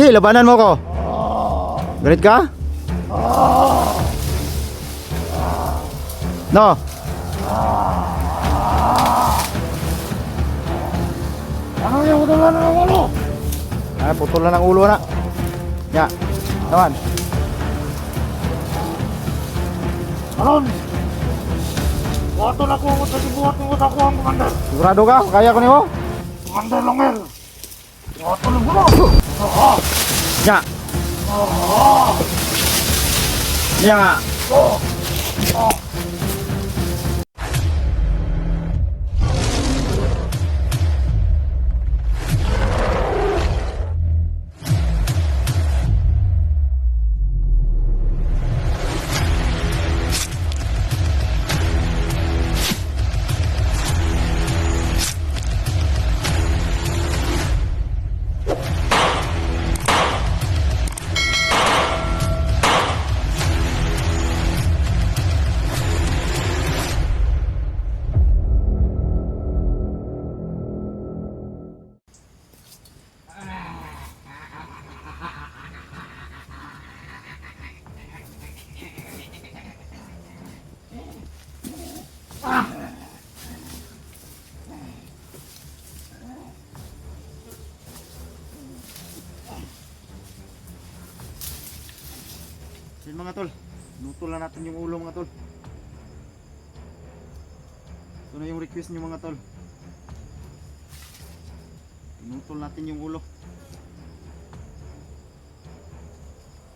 Sige, labanan mo ko. Galit ka? No. Ano yung putulan ng ulo? Ay, putulan ng ulo na. Ya. Naman. Aron! Wato na ko sa sibuhat ng utak ko ang commander. Sigurado ka? Kaya ko nimo? Commander Longel. Wato na ulo. Ya. Ya. Yan mga tol, nutol na natin yung ulo mga tol. Ito na yung request nyo mga tol. Nutol natin yung ulo.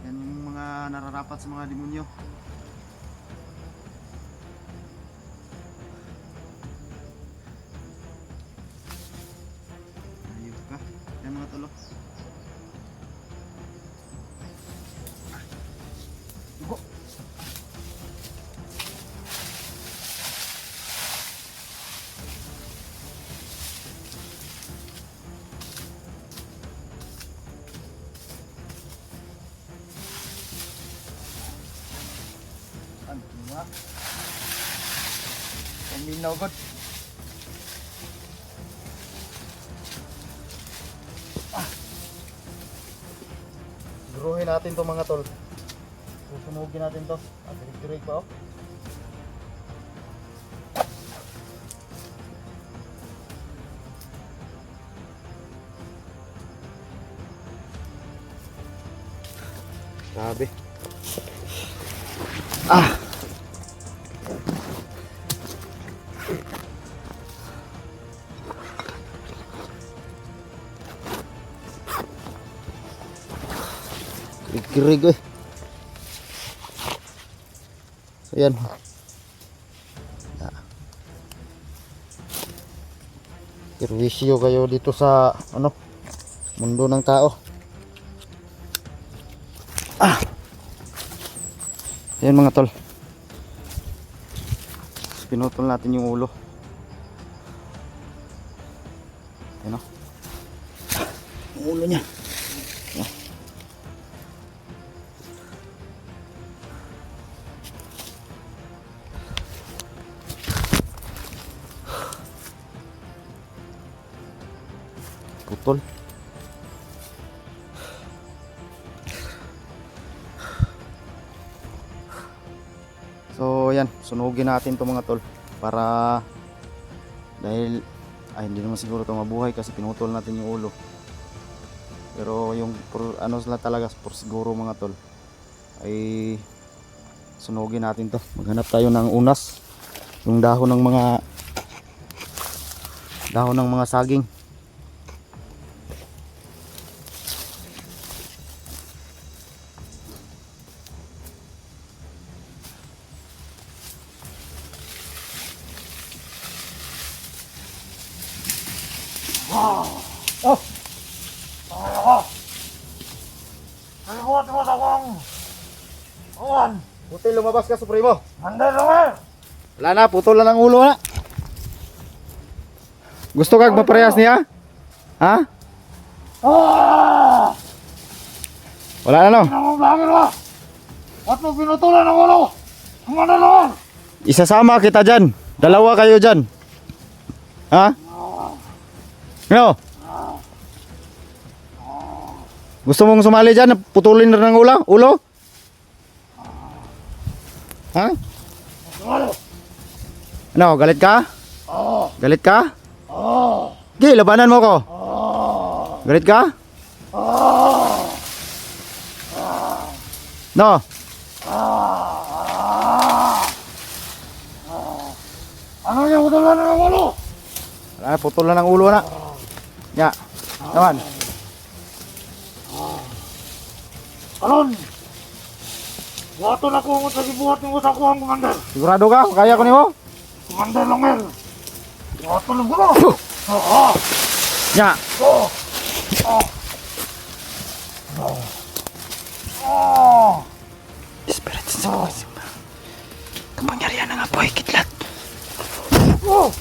Yan yung mga nararapat sa mga demonyo. Ayun ka. Yan mga tol. Dugo. Ano ba? Paminaw god. Guruhin natin to mga tol. Susunugin natin to. At dirig pa oh. Grabe. Ah. Kirig eh. So yan. Perwisyo kayo dito sa ano, mundo ng tao. Ah. Yan mga tol. Pinutol natin yung ulo. Yan o. Yung ulo niya. Yan. Putol. So yan, sunugin natin to mga tol para dahil hindi naman siguro to mabuhay kasi pinutol natin yung ulo. Pero yung ano sila talaga por siguro mga tol ay sunugin natin to. Maghanap tayo ng unas, yung dahon ng mga saging. Oh! Ano ko at mo sa kong? Awan! Puti, lumabas ka Supremo. Commander Longel! Wala na, putol na ng ulo na. Gusto kag maparehas niya? Ha? Ah! Wala na no? Namamlangin mo! At mo pinutulan ng ulo! Commander Longel! Isasama kita dyan. Dalawa kayo dyan. Ha? No? Gusto mong sumali dyan? Putulin na ng ulo? Ha? Ano? Ano, galit ka? Oo. Galit ka? Oo. Sige, labanan mo ko. Oo. Galit ka? Oo. No? Ano yung utulan ng ulo? Wala, putol na ng ulo na. Ya. Naman. Alon! Wato na ko sa gibuhat ng usa ko ang commander. Sigurado ka? Kaya ko nimo? Commander Longel. Wato na ko. Oo. Ya. Oo. Oo. Spirit sa kamangyarihan ng apoy, kidlat. Oo.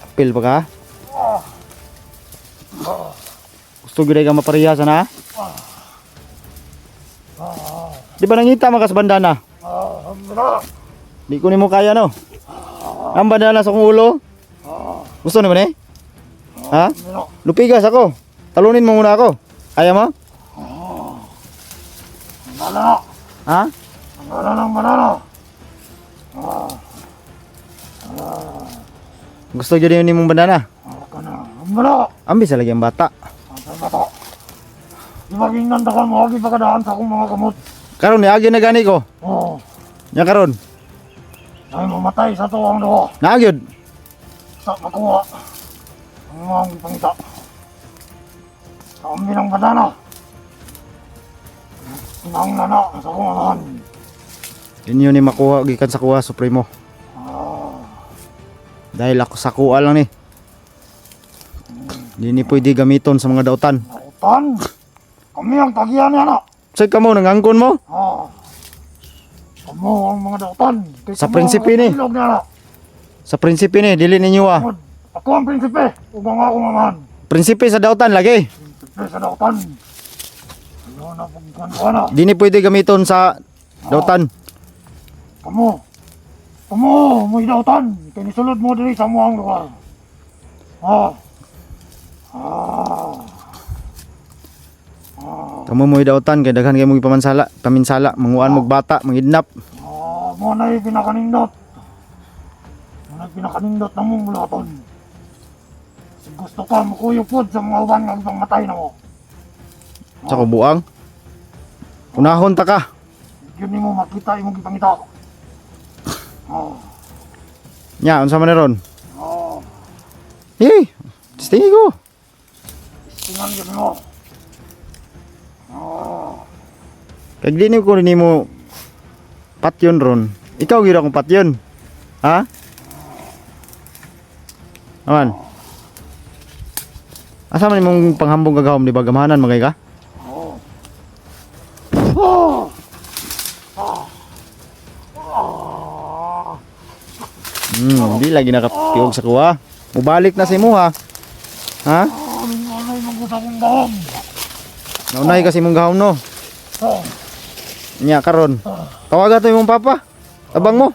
Apil pa ka? Gusto gila ka mapariyasan ha? Di ba nangita makas bandana? Ano? Di ko nimo kaya no? Ang bandana sa kong ulo? Gusto nimo ni? Ha? Ano? Lupigas ako. Talunin mo muna ako. Kaya mo? Banana. Ha? Banana ng banana. Gusto dyan yun mong bandana? Ako na. Banana. Ambis lagi ang bata. Ang bato. Di maging nandakan mo, agi pa kadaan sa akong mga gamot. Karon niagi na gani ko. Oo. Nya karon. Ay mamatay sa tuwang duho. Nagyod. Sa makuha. Ang mga ipangita. Sa kami ng banana. Ang nana sa akong amahan. Inyo ni makuha gikan sa kuha supremo. Dahil ako sa kuha lang ni. Di ni pwede gamiton sa mga dautan. Nautan. Kami ang tagihan niya na. Say ka mo nangangkon mo? Kamu ang mga dautan. Sa prinsipe ni. Sa prinsipe ni dili ninyo ah. Ako ang prinsipe. Ubang akong amahan. Prinsipe sa dautan lagi. Prinsipe sa dautan. Ano na pagkuhan ko na. Di ni pwede gamiton sa dautan. Kamu mo'y dautan. Kinisulod mo diri sa muang lugar. Kamu mo'y dautan kay daghan kay mo paminsala, manguan mo bata, mangidnap. Mo na'y pinakanindot. Mo na'y pinakanindot na mong bulaton. Kung gusto ka, makuyupod sa mga uban ng pangmatay na mo. Sa kubuang. Unahon ta ka. Yun ni mo makita, imong gipangita. Nya, unsa man ni ron? Eh, tistingi ko. Tingnan yun mo. Kag di ni ko nimo patyon ron. Ikaw gira kong patyon. Ha? Aman. Asa man imong panghambong gagawom di ba gamahanan magay ka? Di lagi nakapiyog sa kuha. Mubalik na si mo ha. Ha? Anay mag-usap kong gahom. Naunay kasi mong gahom no. Nya karon. Tawaga to imong papa. Abang mo.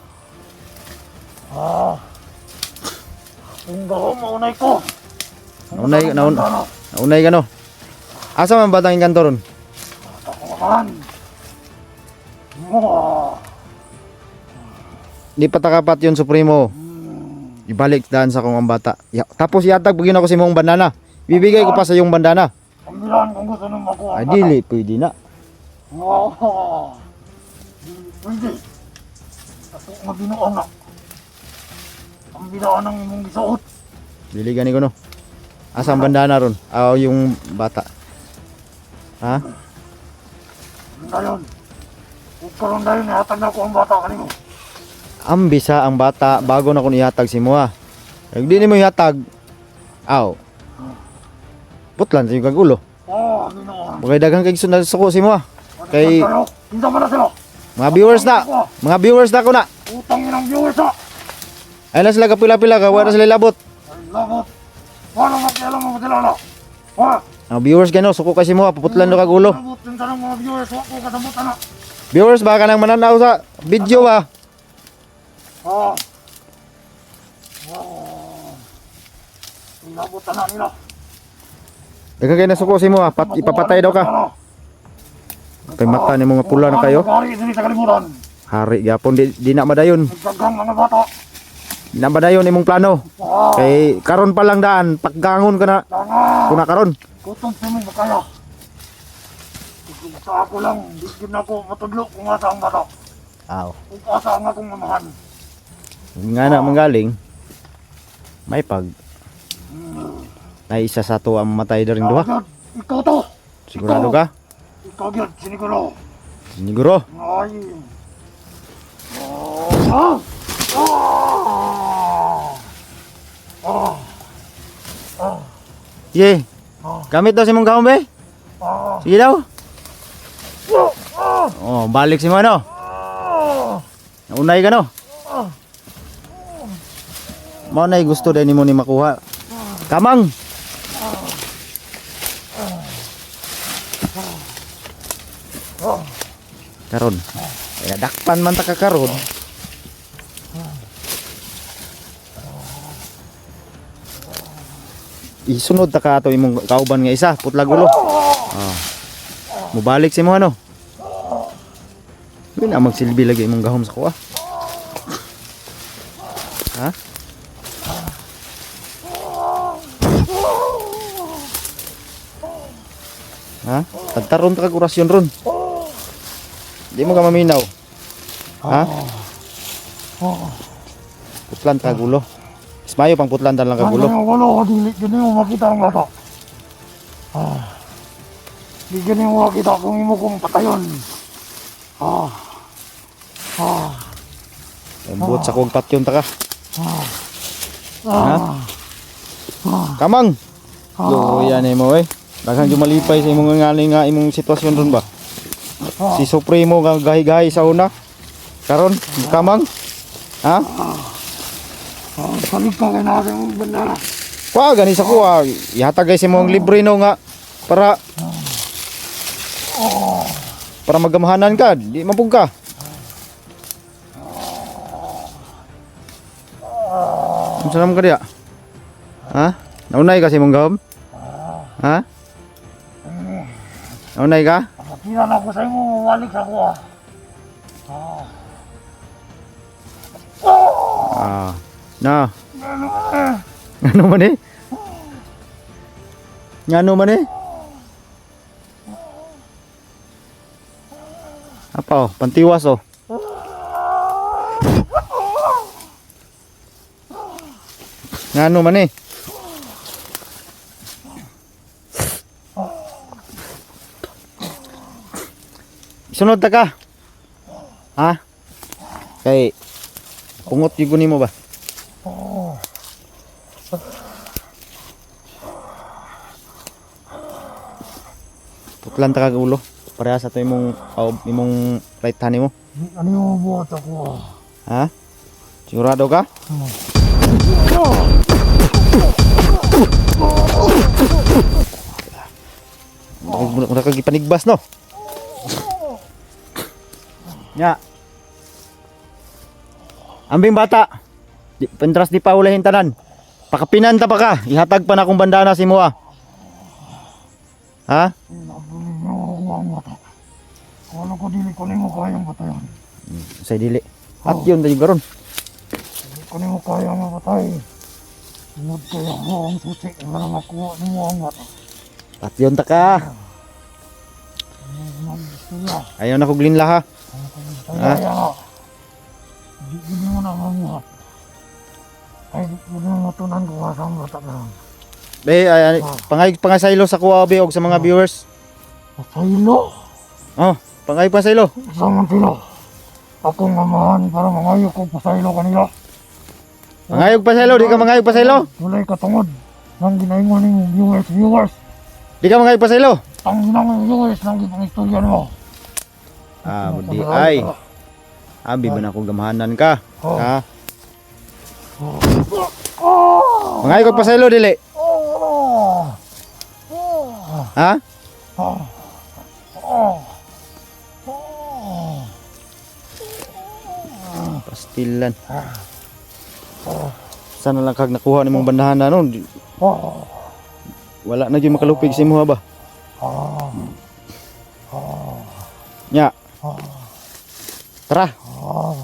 Kung gahom, maunay ko. Naunay ka no. Asa man batang inkanto ron? Takuhan. Di pa takapat yun supremo. Ibalik daan sa kong ang bata. Tapos yatag pagin ako si mong bandana. Bibigay ko pa sa yung bandana. Pambilan kung gusto nung makuha. Ay dili pwede na. Pwede. Ako nga binuang na. Pambilaan ng imong gisuot. Dili gani ko no. Asa ang bandana ron? Yung bata. Ha? Dayon. Kung karon dayon, ihatag na ko ang bata kanimo. Ambisa ang bata bago na ko ihatag si mo ha. Kag di mo ihatag. Putlan sa yung kagulo. Binuang. Bagay daghang kay sunod suko si mo ha. Kay Kinsa man na sila. mga viewers na. Mga viewers na ko na. Utang yun ang viewers ha. Ay na sila kapila-pila ka wala sila labot. Ay labot. Wala makialam mo sila na. Ha? Mga viewers gano suko kasi mo ha. Puputlan no kagulo. Labot yung tanong mga viewers. Wala ko kasabutan na. Viewers baka nang mananaw sa video ha. Labot na nila. Daghang kay nasuko si mo ha. Ipapatay daw ka. Kay mata ni mga pula na kayo. Hari diri sa kalibutan. Hari gyapon di na madayon. Nagdagang mga bata. Di na madayon imong plano. Ah, Kay karon pa lang daan paggangon ka na. tanga. Kuna karon. Gutom sa mga kaya. Sa ako lang, di na ako matudlo kung asa ang bata. Aw. Kung asa ang akong mamahan. Nga na manggaling. May pag ay isa sa to ang matay rin duha. Agad, ikaw to. Sigurado ka? Ikaw agad, siniguro. Siguro. Ay. Ah! Ah! Ah! Sige. Gamit daw si mong gahom be. Ah! Sige daw. Ah! Oh, balik si mo ano. Ah! Naunay ka no. Mao nay gusto din nimo ni makuha. Kamang. Karon. Ay dakpan man ta ka karon. Isunod ta ka ato imong kauban nga isa, putlag ulo. Ah. Mubalik si mo ano. Yun na magsilbi lagi imong gahom sa kuha. Ha? Ha? Tagtaron ta kag orasyon ron. Di mo ka maminaw. Ha? Putlan ka gulo. Ismayo pang putlan lang ka gulo. Wala, dili gani mo makita ang bata. Ah. Di gani mo makita kung imo kong patayon. Ah. Ah. Buot sa kong patyon ta ka. Ah. Kamang. Yo yan mo eh. Daghang jumalipay sa imong ngani nga imong sitwasyon ron ba? Si Supremo nga gahi-gahi sa una. Karon, kamang. Ha? Salig ka kay natin ang banda. Wa gani sa kuha. Ihatag kay si imong libre no nga para magamahanan ka, di mapug ka. Unsa naman ka diya? Ha? Naunay ka sa imong gahom? Ha? Naunay ka? Tinan ako sa imo, walik ako ah. Ah. Na. Ano eh? Ngano man eh? Ngano man eh? Apa oh, pantiwas oh. Ngano man eh? Sunod ta ka. Ha? Kay pungot yung mo ba? Putlan ta kag ulo. Pareha sa to imong right hand mo. Ano yung buhat ako ah? Ha? Sigurado ka? Mura kag ipanigbas no. Nya. Ambing bata. Pentras di pa ulahin tanan. Pakapinan ta pa ka. Ihatag pa na akong bandana si mo ah. Ha? Wala ko dili ko nimo kayang patayan. Say dili. At yun tayo garon. Dili ko nimo kayang mapatay. Sunod kaya mo ang susi. Wala makuha nimo ang bata. At yun ta ka. Ayaw na kog linla ha. Kaya nga. Hindi mo na mamuhat. Ay, hindi mo matunan kung asang bata na. Be, pangasaylo sa kuha be og sa mga viewers. Pasaylo? Oh, pasaylo. Saan sila? Akong amahan para mangayo ko pasaylo kanila. Mangayog pasaylo, di ka mangayog pasaylo. Walay katungod. Nang ginaingon ng viewers. Di ka mangayog pasaylo. Ang ginang viewers nang gipang istorya mo. Ah, budi ay. Abi ba na akong gamahanan ka? Ha? Mangayog pasaylo dili. Ha? Pastilan. Sana lang kag nakuha nimong bandahan na nun. wala na gyud makalupig sa imo ba? Ah. Ah. Nya, Ah. tara. Ah.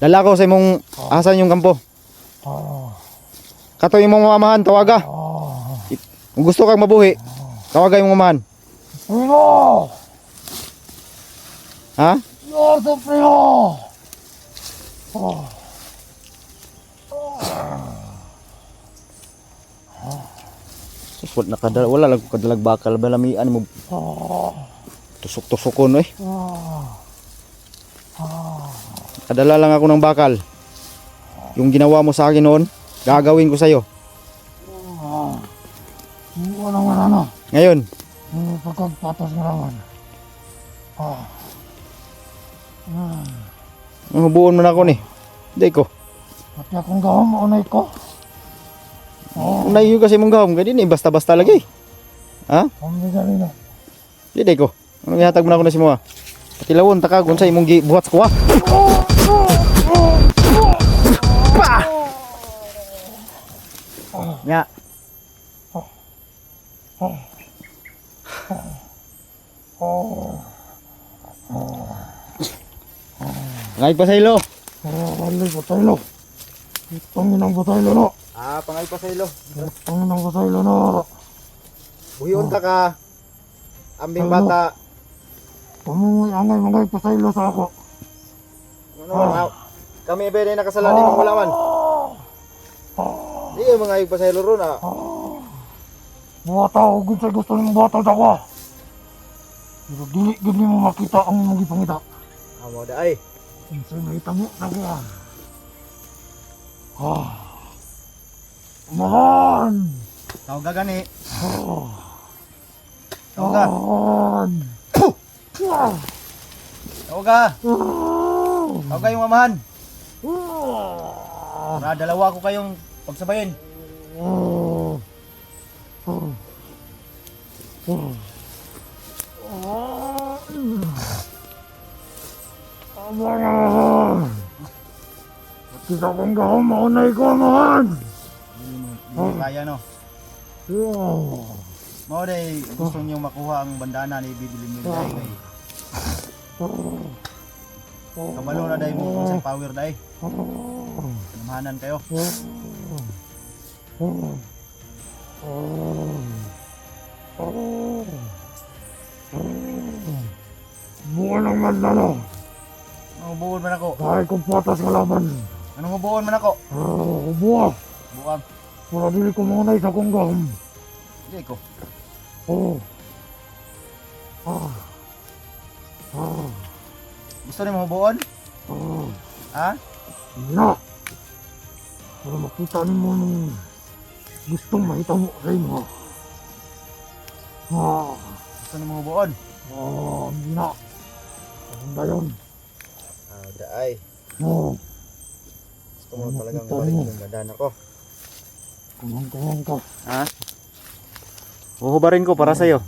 Dala ko sa imong asan yung kampo. Ah. Kato imong mamahan tawaga. Ah. Kung gusto kang mabuhi, tawaga imong mamahan. Primo! Ha? Yordo, primo! Ah. Sus, wala lang ko kadalag bakal balamian mo Ah. tusok-tusokon eh. Ah. Ah. Kadala lang ako ng bakal. Yung ginawa mo sa akin noon, gagawin ko sa iyo. Ah. Wala naman ano. Ngayon, Pagkagpatas mo naman. Ah. Ah. hubuon mo na ako ni. Hindi ko. Pati akong gawin mo, unay ko. Oh, Kung naiyo kasi mong gahom, kaya di basta-basta lagi. Ha? kami gali na. Hindi ko. Anong ihatag mo na ako na si mo ha? Patilawon, takag, unsa imong buhat sa kuha. Pa! Nya. Ngay pa sa ilo. Wala butaylo. Itong inang butaylo no. Pangay pa sa ilo. Itong inang butaylo no. Buhiyon ta ka. Ambing bata. Pamungoy angay mangay pasaylo sa ako. Ano, kami ba rin nakasalan ni mong walaman? Di yung mga ayog pa sa ilo ron Buwata ako gusto gusto ng buwata sa ako. Pero dili gud mo makita ang imong gipangita. Amo da ay. Unsa nakita mo na ko. Mahal! Tawag ka gani. Oh. Tawag ka. Mahal! Tawag ka. Tawag ka yung mamahan. Ah. Para dalawa ko kayong pagsabayin. Oh. Oh. Oh. Aba na! Kita kong gahom, maunay ko, mahal! Hindi kaya no. Oh. Mao day gusto niyo makuha ang bandana ni bibilin niyo dai kay. Kabalo na dai mo kung sa power dai. Namahanan kayo. Buwan ang mandalo. Anong hubuon man ako? Kahit kong patas nga laban. Anong hubuon man ako? Buwan. Buwag. Wala dili ko maunay sa kong gahom. Hindi ko. Oh. Gusto niyo hubuon? Ha? Na. Para makita ni mo nung gustong makita mo sa imo. Gusto niyo hubuon? Hindi na. Ang dayon. Daay. Gusto mo talagang balik yung bandana ko. Kumang ka. Ha? Huhubarin ko para sa'yo.